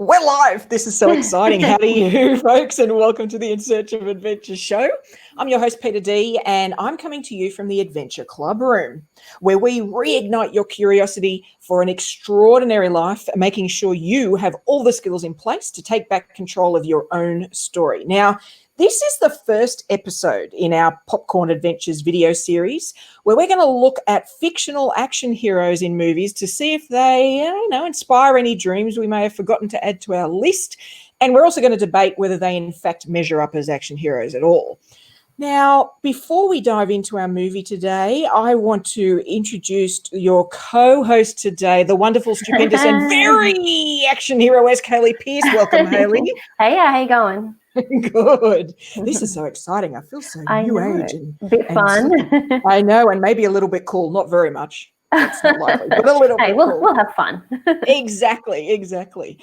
We're live. This is so exciting. Howdy you, folks, and welcome to the In Search of Adventure show. I'm your host, Peter D, and I'm coming to you from the Adventure Club room, where we reignite your curiosity for an extraordinary life, making sure you have all the skills in place to take back control of your own story. Now, this is the first episode in our Popcorn Adventures video series where we're going to look at fictional action heroes in movies to see if they, inspire any dreams we may have forgotten to add to our list. And we're also going to debate whether they in fact measure up as action heroes at all. Now, before we dive into our movie today, I want to introduce your co-host today, the wonderful, stupendous, and very action hero-esque Hayley Peita. Welcome, Hayley. Hey, how you going? Good. This is so exciting. I feel so new age. A bit fun. I know, and maybe a little bit cool. Not very much. That's not likely, but a little bit cool. We'll have fun. Exactly.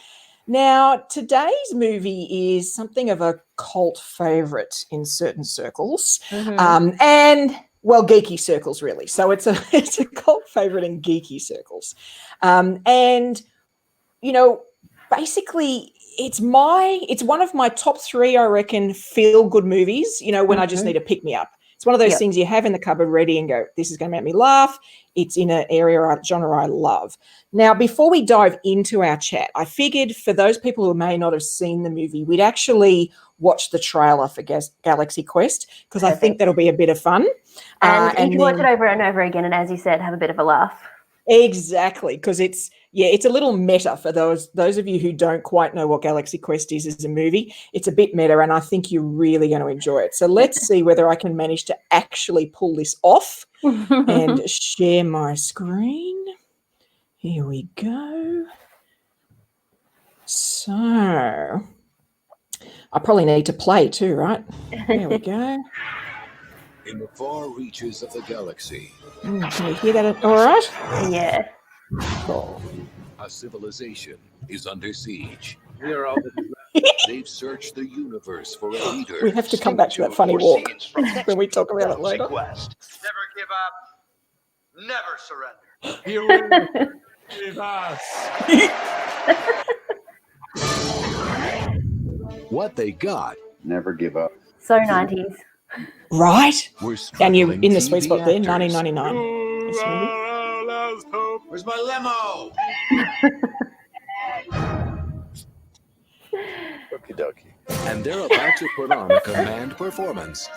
Now, today's movie is something of a cult favorite in certain circles, and geeky circles, really. So it's a cult favorite in geeky circles, basically. It's one of my top 3, I reckon, feel-good movies, when I just need to pick me up. It's one of those things you have in the cupboard ready and go, this is going to make me laugh. It's in an genre I love. Now, before we dive into our chat, I figured for those people who may not have seen the movie, we'd actually watch the trailer for Galaxy Quest, because I think that'll be a bit of fun. And you can watch it over and over again, and as you said, have a bit of a laugh. Exactly, because it's a little meta for those of you who don't quite know what Galaxy Quest is as a movie. It's a bit meta, and I think you're really going to enjoy it. So let's see whether I can manage to actually pull this off and share my screen. Here we go. So I probably need to play too, right? There we go. In the far reaches of the galaxy. Can you hear that all right? Yeah. Cool. A civilization is under siege. They've searched the universe for a leader. We have to come back to that funny walk when we talk about it later. Quest. Never give up. Never surrender. You will save us. What they got. Never give up. So 90s. Right? And you're in the TV sweet spot there, actors. 1999. Where's my limo? Okie dokie. And they're about to put on a command performance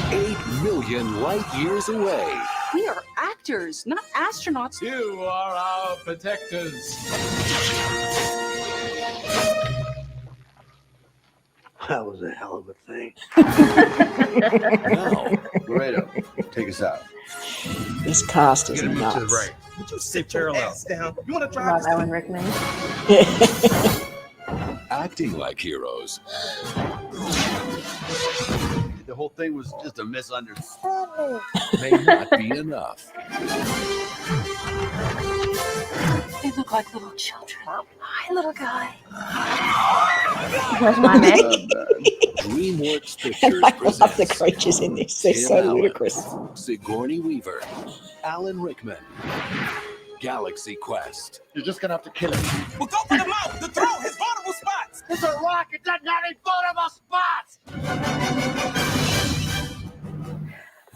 8 million light years away. We are actors, not astronauts. You are our protectors. That was a hell of a thing. Now, Laredo, take us out. This cast is You're gonna move to the nuts. right. Would you sit parallel? Down. You want to Love drive? Alan Rickman. acting like heroes. The whole thing was just a misunderstanding. May not be enough. They look like little children. Hi, little guy. Where's my man? DreamWorks And Pictures I love the presents creatures in this. They're Tim so Allen, ludicrous. Sigourney Weaver, Alan Rickman, Galaxy Quest. You're just gonna have to kill him. Well, go for the mouth, the throat, his vulnerable spots. It's a rock. It doesn't have any vulnerable spots.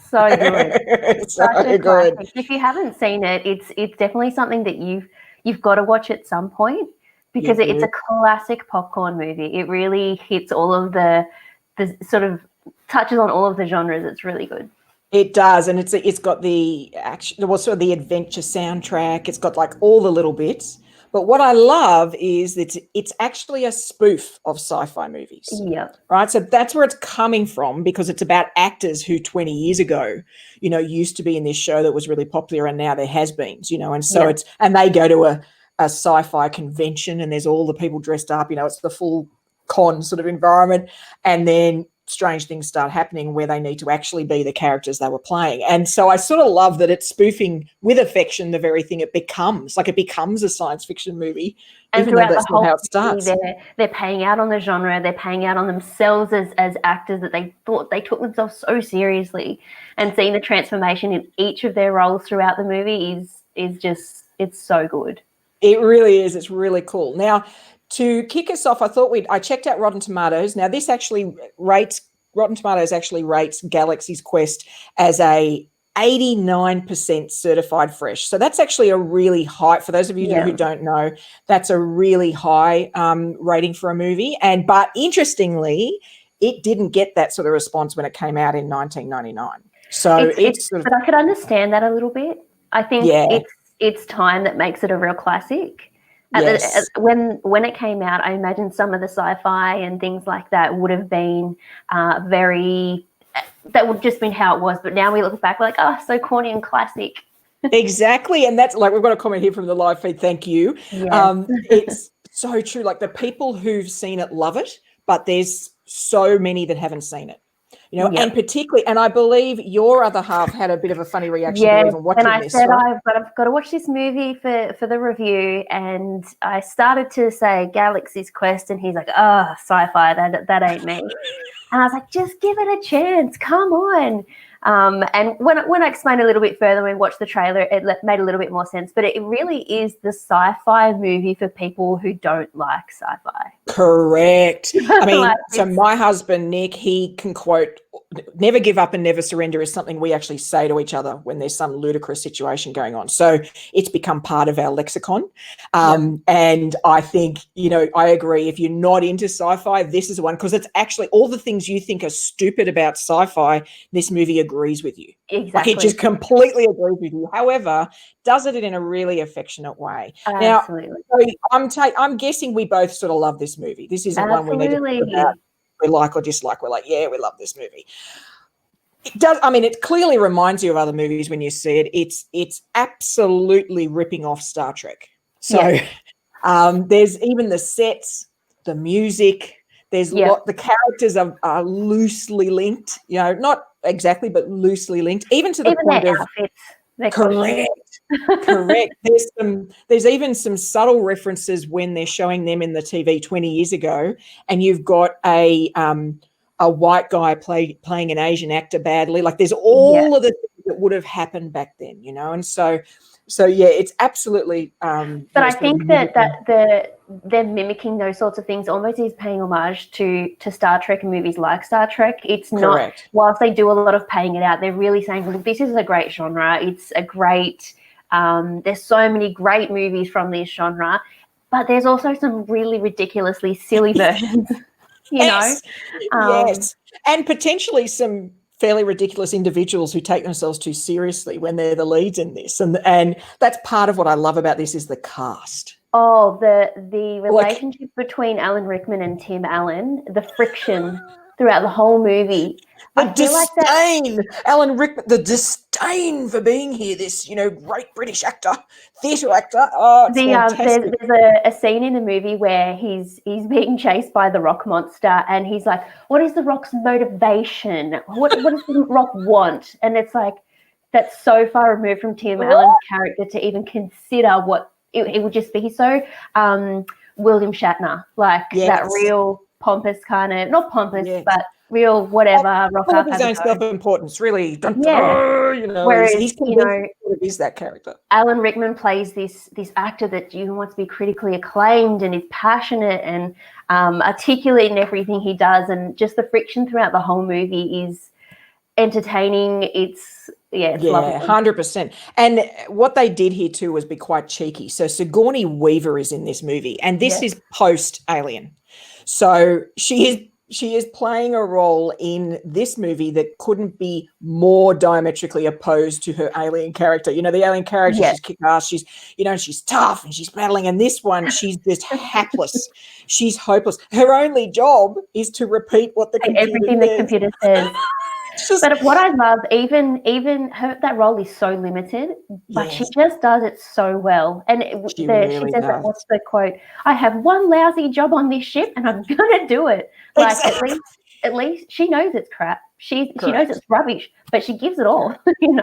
So good. So Such a good. classic. If you haven't seen it, it's definitely something that you've got to watch at some point because You it's do. a classic popcorn movie. It really hits all of the sort of touches on all of the genres. It's really good. It does, and it's got the action, well, sort of the adventure soundtrack. It's got like all the little bits. But what I love is that it's actually a spoof of sci-fi movies. Yep. Right, so that's where it's coming from because it's about actors who 20 years ago, used to be in this show that was really popular, and now they're has-beens, and so and they go to a sci-fi convention, and there's all the people dressed up, it's the full con sort of environment, and then strange things start happening where they need to actually be the characters they were playing. And so I sort of love that it's spoofing with affection the very thing it becomes. Like it becomes a science fiction movie, And even though throughout that's the whole not how it starts. movie, they're paying out on the genre. They're paying out on themselves as actors that they thought they took themselves so seriously. And seeing the transformation in each of their roles throughout the movie is just, it's so good. It really is. It's really cool. Now, to kick us off, I checked out Rotten Tomatoes. Now, Rotten Tomatoes actually rates Galaxy's Quest as a 89% certified fresh. So that's actually a really high, for those of you who don't know, that's a really high rating for a movie. But interestingly, it didn't get that sort of response when it came out in 1999. So but I could understand that a little bit. I think it's time that makes it a real classic. Yes. When it came out, I imagine some of the sci-fi and things like that would have been that would just been how it was. But now we look back like, oh, so corny and classic. Exactly. And that's like, we've got a comment here from the live feed. Thank you. Yes. It's so true. Like the people who've seen it love it, but there's so many that haven't seen it. And particularly, and I believe your other half had a bit of a funny reaction to even watching this. And I said, right? I've got to watch this movie for the review. And I started to say Galaxy's Quest, and he's like, oh, sci-fi, that ain't me. And I was like, just give it a chance. Come on. And when I explained a little bit further, when we watched the trailer, it made a little bit more sense. But it really is the sci-fi movie for people who don't like sci-fi. Correct. I mean, so my husband, Nick, he can quote, never give up and never surrender is something we actually say to each other when there's some ludicrous situation going on. So it's become part of our lexicon. And I think, I agree. If you're not into sci-fi, this is one, because it's actually all the things you think are stupid about sci-fi, this movie agrees with you. Exactly. Like it just completely agrees with you. However, does it in a really affectionate way. Absolutely. Now, I'm guessing we both sort of love this movie. This isn't one we need to talk about. We like or dislike. We're like, yeah, we love this movie. It does. I mean, it clearly reminds you of other movies when you see it. It's absolutely ripping off Star Trek. So there's even the sets, the music. There's the characters are loosely linked. Not exactly, but loosely linked. Even to the point of outfits. Correct. There's even some subtle references when they're showing them in the TV 20 years ago, and you've got a white guy playing an Asian actor badly. Like there's all of the things that would have happened back then, and so it's absolutely. But I think that they're mimicking those sorts of things almost is paying homage to Star Trek and movies like Star Trek. It's not, whilst they do a lot of paying it out, they're really saying, look, this is a great genre. It's a great. There's so many great movies from this genre, but there's also some really ridiculously silly versions, Yes, and potentially some fairly ridiculous individuals who take themselves too seriously when they're the leads in this, and that's part of what I love about this is the cast. Oh, the relationship between Alan Rickman and Tim Allen, the friction throughout the whole movie. Alan Rickman, the disdain for being here, this, great British actor, theatre actor. Oh, it's fantastic. There's a scene in the movie where he's being chased by the Rock monster, and he's like, what is the Rock's motivation? What does the Rock want? And it's like, that's so far removed from Tim Allen's character to even consider what it would just be. He's so William Shatner, that real pompous kind of, not pompous, but real whatever. Rock up his own self-importance, really. Whereas he's that character. Alan Rickman plays this actor that wants to be critically acclaimed and is passionate and articulate in everything he does, and just the friction throughout the whole movie is entertaining. It's lovely. 100%. And what they did here too was be quite cheeky. So Sigourney Weaver is in this movie, and this is post Alien. So she is playing a role in this movie that couldn't be more diametrically opposed to her Alien character. The Alien character, she's kick-ass, she's, she's tough and she's battling. And this one, she's just hapless. She's hopeless. Her only job is to repeat what the computer says. But what I love, even that role is so limited, but she just does it so well. And she says that, what's the quote? I have one lousy job on this ship, and I'm gonna do it. At least she knows it's crap. She knows it's rubbish, but she gives it all.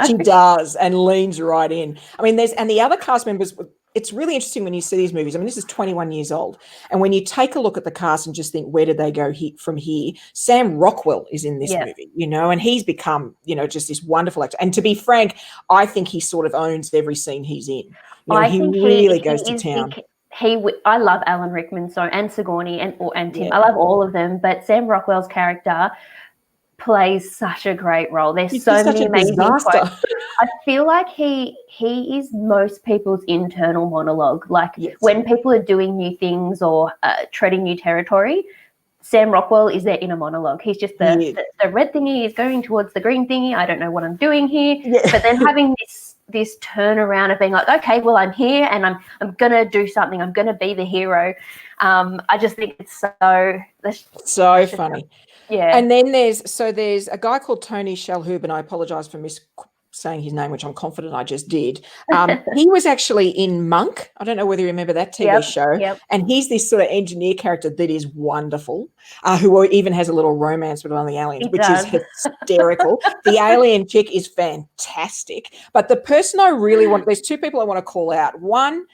She does, and leans right in. I mean, and the other cast members. It's really interesting when you see these movies. I mean, this is 21 years old. And when you take a look at the cast and just think, where did they go from here? Sam Rockwell is in this movie, and he's become, just this wonderful actor. And to be frank, I think he sort of owns every scene he's in. I he think really goes he to is town. I love Alan Rickman and Sigourney and Tim. Yeah. I love all of them, but Sam Rockwell's character plays such a great role. There's He's so just such many a amazing disaster. quotes. I feel like he is most people's internal monologue. Like Yes. when people are doing new things or treading new territory, Sam Rockwell is their inner monologue. He's just the red thingy is going towards the green thingy. I don't know what I'm doing here. Yeah. But then having this turnaround of being like, okay, well, I'm here and I'm gonna do something. I'm gonna be the hero. I just think it's so funny. Yeah. And then there's a guy called Tony Shalhoub, and I apologize for saying his name, which I'm confident I just did. He was actually in Monk. I don't know whether you remember that TV show. Yep. And he's this sort of engineer character that is wonderful, who even has a little romance with one of the aliens, which is hysterical. The alien chick is fantastic. But the person I really want, there's two people I want to call out. One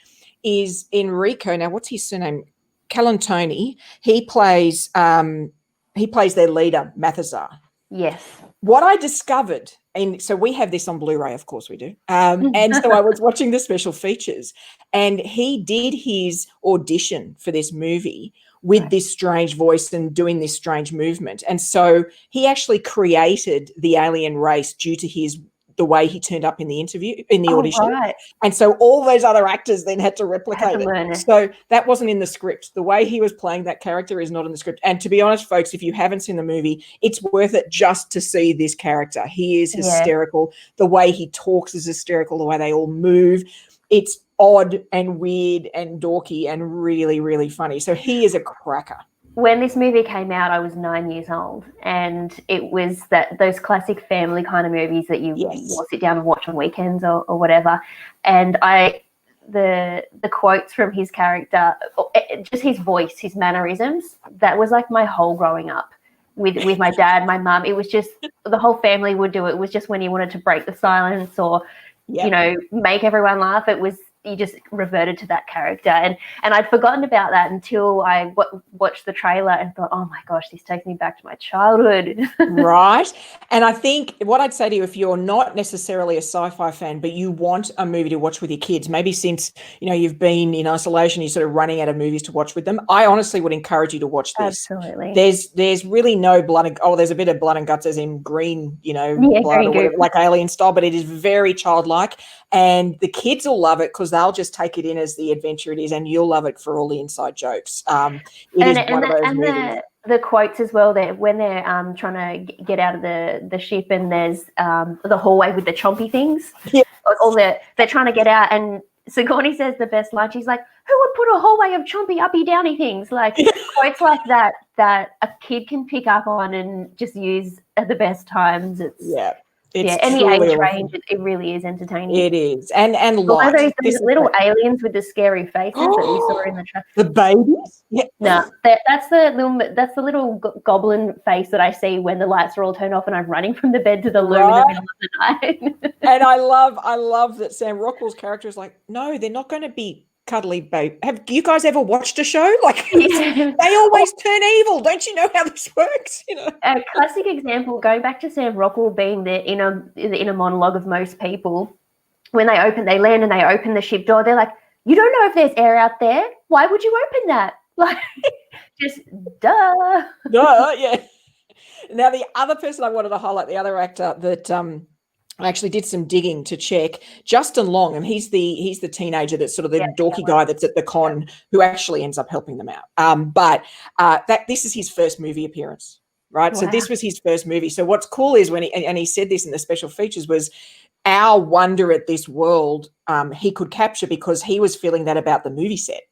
is Enrico. Now, what's his surname? Calantoni. He plays their leader, Mathazar. Yes. What I discovered, and so we have this on Blu-ray, of course we do. And so I was watching the special features, and he did his audition for this movie with this strange voice and doing this strange movement. And so he actually created the alien race due to the way he turned up in the audition. Right. And so all those other actors then had to replicate it. So that wasn't in the script. The way he was playing that character is not in the script. And to be honest, folks, if you haven't seen the movie, it's worth it just to see this character. He is hysterical. The way he talks is hysterical. The way they all move. It's odd and weird and dorky and really, really funny. So he is a cracker. When this movie came out, I was 9 years old, and it was those classic family kind of movies that you will sit down and watch on weekends or whatever. And the quotes from his character, just his voice, his mannerisms, that was like my whole growing up with my dad, my mum. It was just the whole family would do it. It was just when he wanted to break the silence or make everyone laugh. It was. You just reverted to that character, and I'd forgotten about that until I watched the trailer and thought, oh my gosh, this takes me back to my childhood. Right. And I think what I'd say to you, if you're not necessarily a sci-fi fan, but you want a movie to watch with your kids, maybe since you've been in isolation, you're sort of running out of movies to watch with them, I honestly would encourage you to watch this. Absolutely. There's really no blood there's a bit of blood and guts as in green, blood or whatever, like alien style, but it is very childlike, and the kids will love it because they'll just take it in as the adventure it is, and you'll love it for all the inside jokes. It is one of those movies. The quotes as well, that when they're trying to get out of the ship, and there's the hallway with the chompy things. Yeah. They're trying to get out, and Sigourney says the best line. She's like, "Who would put a hallway of chompy uppy downy things?" Like quotes like that a kid can pick up on and just use at the best times. It's any age range, it really is entertaining. It is, and light. Those little aliens with the scary faces that we saw in the trailer. The babies? Yeah. No, that's the little goblin face that I see when the lights are all turned off and I'm running from the bed to the loo in the middle of the night. And I love that Sam Rockwell's character is like, no, they're not going to be cuddly babe. Have you guys ever watched a show? Like they always turn evil. Don't you know how this works? A classic example, going back to Sam Rockwell being the inner monologue of most people. When they land and they open the ship door, they're like, you don't know if there's air out there. Why would you open that? Like, just duh. Duh, yeah. Now the other person I wanted to highlight, the other actor that I actually did some digging to check, Justin Long, and he's the teenager that's sort of the dorky guy that's at the con who actually ends up helping them out. But this is his first movie appearance, right? Wow. So this was his first movie. So what's cool is when he said this in the special features was our wonder at this world he could capture because he was feeling that about the movie set.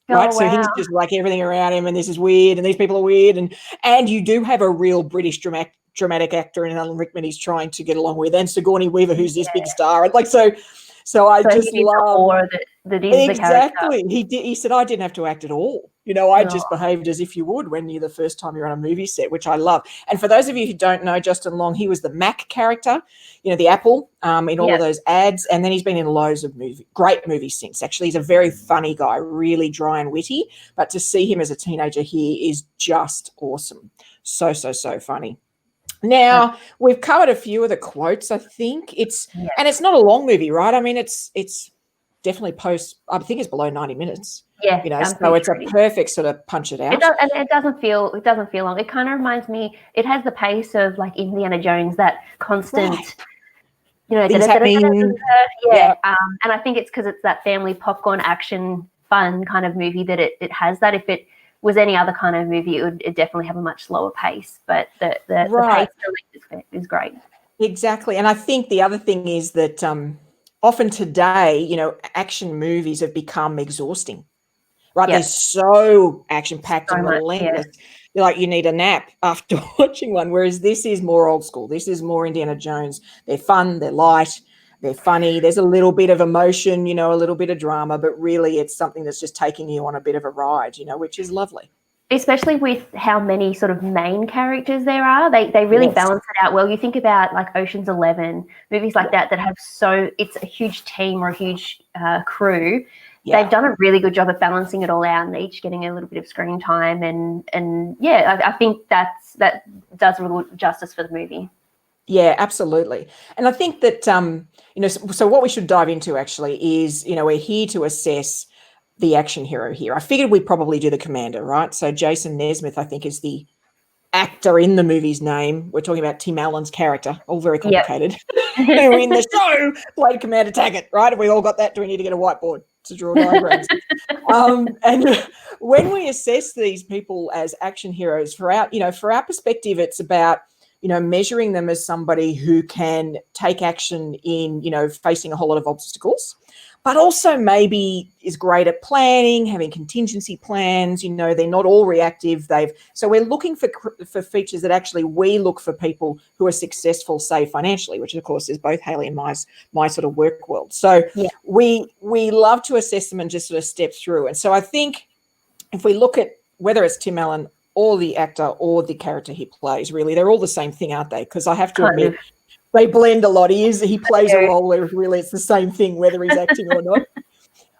Right. So he's just like everything around him, and this is weird, and these people are weird, and you do have a real British dramatic actor in Alan Rickman he's trying to get along with, and Sigourney Weaver, who's this big star, and so I just love that is exactly. He said I didn't have to act at all. I just behaved as if you would when you're the first time you're on a movie set, which I love. And for those of you who don't know Justin Long, he was the Mac character, the Apple, in all of those ads, and then he's been in loads of great movies since. Actually, he's a very funny guy, really dry and witty. But to see him as a teenager here is just awesome. So funny. Now, we've covered a few of the quotes, I think. And it's not a long movie, right? I mean, it's definitely I think it's below 90 minutes. Yeah, So it's a perfect sort of punch it out. And it doesn't feel long. It kind of reminds me. It has the pace of like Indiana Jones, that constant, Right. Things happening. Yeah. And I think it's because it's that family popcorn action fun kind of movie that it has that. If it was any other kind of movie, it definitely have a much slower pace. But the pace is great. Exactly. And I think the other thing is that often today, action movies have become exhausting. Right, they're so action-packed and relentless. You're like, you need a nap after watching one, whereas this is more old school. This is more Indiana Jones. They're fun, they're light, they're funny. There's a little bit of emotion, a little bit of drama, but really it's something that's just taking you on a bit of a ride, which is lovely. Especially with how many sort of main characters there are. They really balance it out well. You think about like Ocean's 11, movies like that have it's a huge team or a huge crew. Yeah. They've done a really good job of balancing it all out and each getting a little bit of screen time. I think that does real justice for the movie. Yeah, absolutely. And I think that, so what we should dive into actually is, we're here to assess the action hero here. I figured we'd probably do the commander, right? So Jason Nesmith, I think, is the actor in the movie's name. We're talking about Tim Allen's character, all very complicated. Who in the show played Commander Taggart, right? Have we all got that? Do we need to get a whiteboard to draw diagrams? And when we assess these people as action heroes, for our perspective, it's about measuring them as somebody who can take action in facing a whole lot of obstacles, but also maybe is great at planning, having contingency plans. They're not all reactive. So we're looking for features that actually we look for people who are successful, say financially, which of course is both Hayley and my sort of work world. So we love to assess them and just sort of step through. And so I think if we look at whether it's Tim Allen or the actor or the character he plays, really, they're all the same thing, aren't they? Because I have to admit, they blend a lot. He plays a role where really it's the same thing, whether he's acting or not.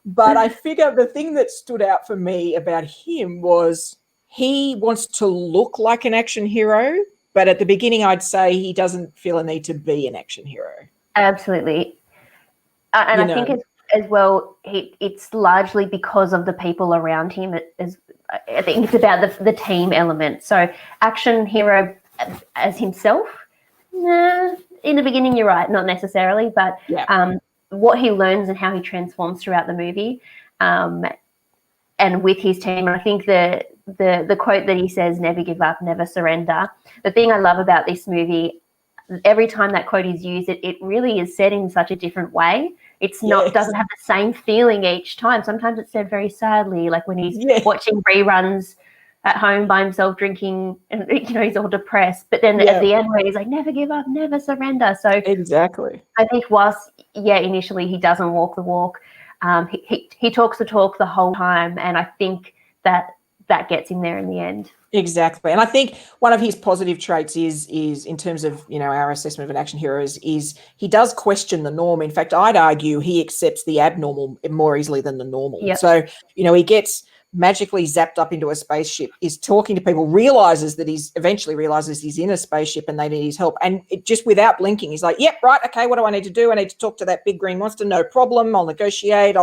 But I figure the thing that stood out for me about him was he wants to look like an action hero, but at the beginning I'd say he doesn't feel a need to be an action hero. Absolutely. And I think as well, it's largely because of the people around him. I think it's about the team element. So action hero as himself, in the beginning, you're right, not necessarily, but what he learns and how he transforms throughout the movie, and with his team. And I think the quote that he says, "Never give up, never surrender." The thing I love about this movie, every time that quote is used, it really is said in such a different way. It's not doesn't have the same feeling each time. Sometimes it's said very sadly, like when he's watching reruns at home by himself drinking, and he's all depressed. But then at the end, where he's like, "Never give up, never surrender." So exactly, I think whilst initially he doesn't walk the walk, he talks the talk the whole time, and I think that gets him there in the end. Exactly. And I think one of his positive traits is in terms of, our assessment of an action hero is he does question the norm. In fact, I'd argue he accepts the abnormal more easily than the normal. Yep. So, he gets magically zapped up into a spaceship, is talking to people, eventually realizes he's in a spaceship and they need his help. And just without blinking, he's like, yep, right, okay, what do I need to do? I need to talk to that big green monster, no problem. I'll negotiate.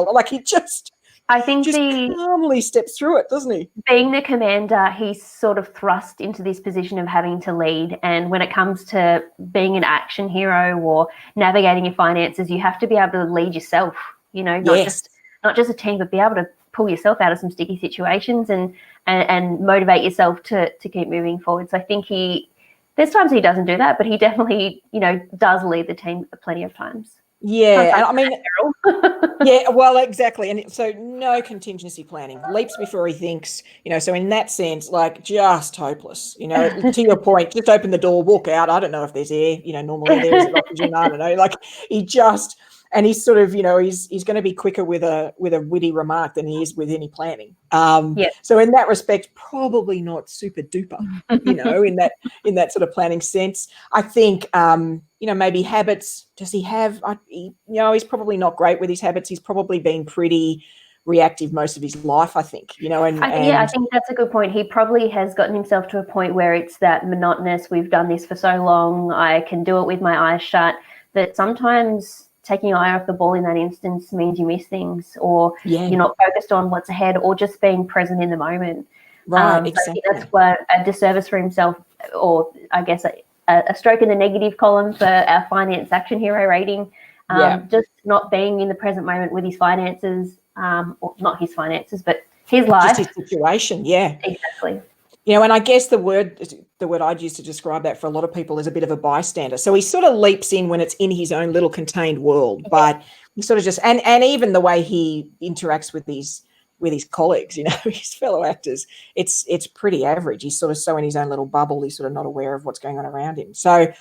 I think calmly steps through it, doesn't he? Being the commander, he's sort of thrust into this position of having to lead. And when it comes to being an action hero or navigating your finances, you have to be able to lead yourself, not just a team, but be able to pull yourself out of some sticky situations and motivate yourself to keep moving forward. So I think there's times he doesn't do that, but he definitely, does lead the team plenty of times. Yeah, and I mean, yeah, well, exactly. And so no contingency planning, leaps before he thinks, so in that sense, like just hopeless, to your point, just open the door, walk out. I don't know if there's air, normally there is oxygen. I don't know. Like and he's sort of, he's going to be quicker with a witty remark than he is with any planning. So in that respect, probably not super duper, in that sort of planning sense. I think, maybe habits. Does he have? He's probably not great with his habits. He's probably been pretty reactive most of his life, I think. I think that's a good point. He probably has gotten himself to a point where it's that monotonous. We've done this for so long. I can do it with my eyes shut. That sometimes taking your eye off the ball in that instance means you miss things, or Yeah. you're not focused on what's ahead, or just being present in the moment. Right, So exactly. I think that's what a disservice for himself, or I guess a stroke in the negative column for our finance action hero rating. Just not being in the present moment with his finances, or not his finances, but his life. Just his situation, yeah. Exactly. You know, and I guess the word I'd use to describe that for a lot of people is a bit of a bystander. So he sort of leaps in when it's in his own little contained world, but he sort of just and even the way he interacts with his colleagues, you know, his fellow actors, it's pretty average. He's sort of so in his own little bubble, he's sort of not aware of what's going on around him. So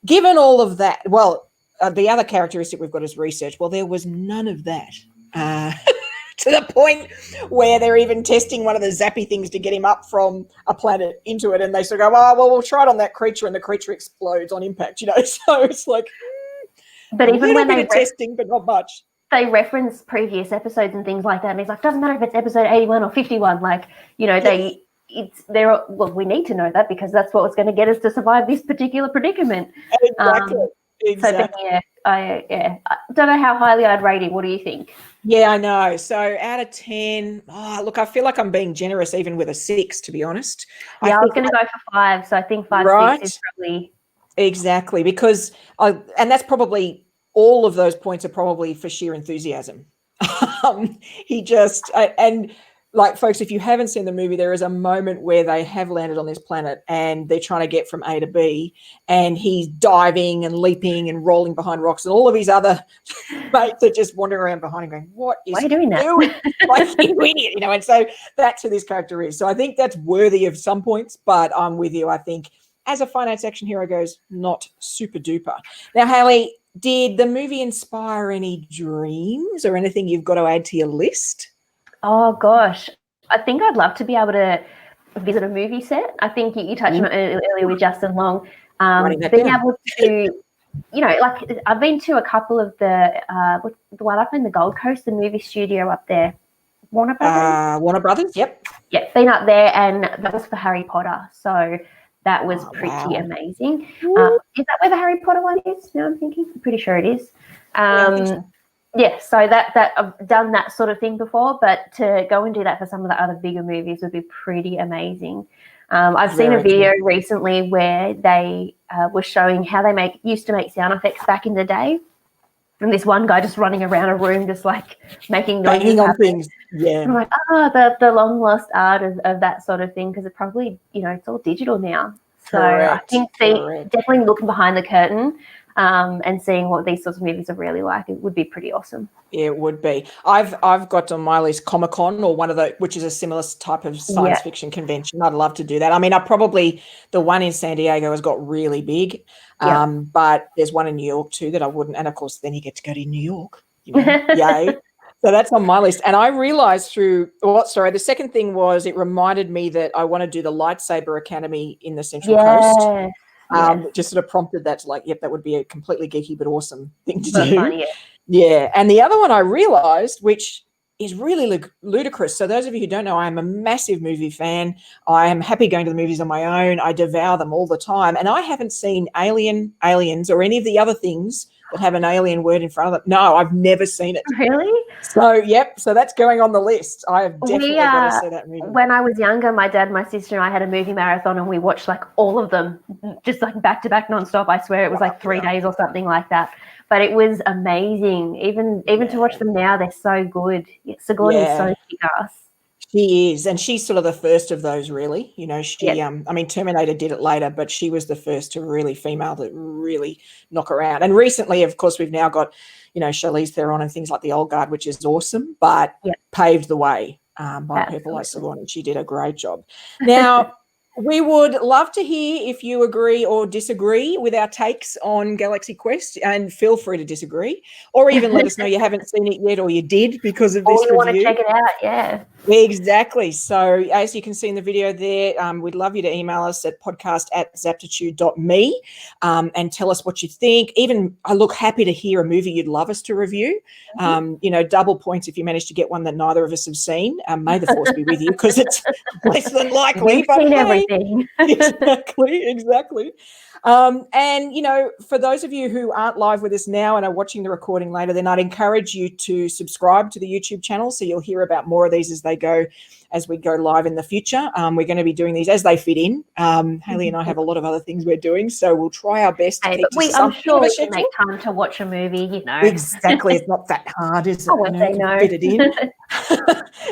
given all of that, well, the other characteristic we've got is research. Well, there was none of that. To the point where they're even testing one of the zappy things to get him up from a planet into it, and they sort of go, "Oh, well, we'll try it on that creature," and the creature explodes on impact. You know, so it's like, but even when they testing, but not much. They reference previous episodes and things like that, and he's like, "Doesn't matter if it's episode 81 or 51. Like, you know, well, we need to know that because that's what was going to get us to survive this particular predicament." Exactly. Exactly. So, I don't know how highly I'd rate him. What do you think? Yeah, I know. So out of 10, look, I feel like I'm being generous even with a 6, to be honest. Yeah, I was going to go for 5, so I think 5, right? 6 is probably... Exactly, because and that's probably, all of those points are probably for sheer enthusiasm. He just, and like, folks, if you haven't seen the movie, there is a moment where they have landed on this planet and they're trying to get from A to B, and he's diving and leaping and rolling behind rocks, and all of his other mates are just wandering around behind him going, "What is Why are you doing that? Like, you idiot," you know? And so that's who this character is. So I think that's worthy of some points, but I'm with you. I think as a finance action hero goes, not super duper. Now, Hayley, did the movie inspire any dreams or anything you've got to add to your list? Oh, gosh. I think I'd love to be able to visit a movie set. I think you touched on it earlier with Justin Long. Being able to, you know, like I've been to a couple of the one up in the Gold Coast, the movie studio up there. Warner Brothers? Warner Brothers, yep. Yeah, been up there, and that was for Harry Potter. So that was pretty amazing. Is that where the Harry Potter one is? Now I'm thinking. I'm pretty sure it is. Yeah, so that I've done that sort of thing before, but to go and do that for some of the other bigger movies would be pretty amazing. I've seen a video recently where they were showing how they used to make sound effects back in the day, and this one guy just running around a room just like making noises, banging on things. Yeah, and I'm like, the long lost art of that sort of thing, because it probably, you know, it's all digital now. So I think definitely looking behind the curtain. And seeing what these sorts of movies are really like, it would be pretty awesome. Yeah, it would be. I've got on my list Comic-Con, or one of the, which is a similar type of science fiction convention. I'd love to do that. I mean, the one in San Diego has got really big, but there's one in New York too that I wouldn't. And of course, then you get to go to New York. You know, yay. So that's on my list. And I realized the second thing was, it reminded me that I want to do the Lightsaber Academy in the Central Coast. Just sort of prompted that to like, yep, that would be a completely geeky but awesome thing to do. Fun, yeah. And the other one I realized, which is really ludicrous. So those of you who don't know, I am a massive movie fan. I am happy going to the movies on my own. I devour them all the time. And I haven't seen Aliens, or any of the other things that have an alien word in front of them. No, I've never seen it. Really? So, yep. So that's going on the list. I have definitely got to see that movie. When I was younger, my dad, my sister, and I had a movie marathon, and we watched like all of them, just like back to back nonstop. I swear it was like 3 days or something like that. But it was amazing. Even to watch them now, they're so good. Sigourney is so kick-ass. She is, and she's sort of the first of those, really. You know, I mean, Terminator did it later, but she was the first female to really knock around. And recently, of course, we've now got, you know, Charlize Theron and things like The Old Guard, which is awesome, but paved the way by people like Sigourney. She did a great job. Now, we would love to hear if you agree or disagree with our takes on Galaxy Quest, and feel free to disagree, or even let us know you haven't seen it yet, or you did because of this review. Or you want to check it out, yeah. Exactly. So as you can see in the video there, we'd love you to email us at podcast@zaptitude.me and tell us what you think. Even I look happy to hear a movie you'd love us to review. You know, double points if you manage to get one that neither of us have seen. May the force be with you, because it's less than likely. You've seen everything. kind of thing. Exactly. And, for those of you who aren't live with us now and are watching the recording later, then I'd encourage you to subscribe to the YouTube channel so you'll hear about more of these as we go live in the future. We're going to be doing these as they fit in. Hayley and I have a lot of other things we're doing, so we'll try our best to keep to I'm sure we can schedule. make time to watch a movie, Exactly. It's not that hard, is it? I won't say no. Fit it in.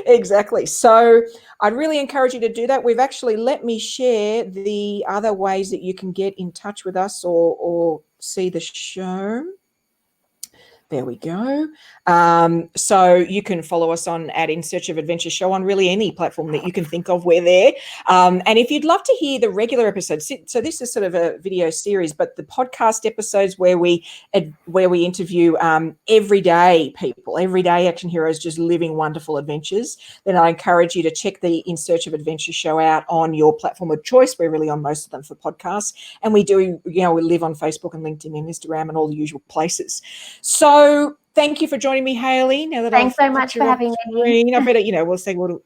Exactly. So I'd really encourage you to do that. Let me share the other ways that you can get in touch with us or see the show. There we go. So you can follow us on In Search of Adventure Show on really any platform that you can think of. We're there. And if you'd love to hear the regular episodes, so this is sort of a video series, but the podcast episodes where we interview everyday people, everyday action heroes just living wonderful adventures, then I encourage you to check the In Search of Adventure Show out on your platform of choice. We're really on most of them for podcasts. And we do, we live on Facebook and LinkedIn and Instagram and all the usual places. So thank you for joining me, Hayley. Now that Thanks so much for having me. I better, we'll say, well,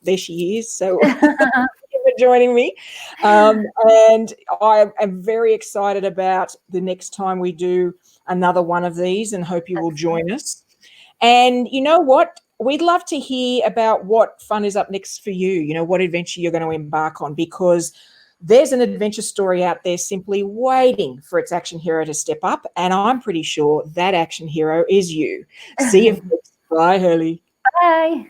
there she is. So thank you for joining me. And I am very excited about the next time we do another one of these and hope you will join us. And you know what? We'd love to hear about what fun is up next for you, what adventure you're going to embark on, because there's an adventure story out there simply waiting for its action hero to step up. And I'm pretty sure that action hero is you. See you. Bye, Hayley. Bye.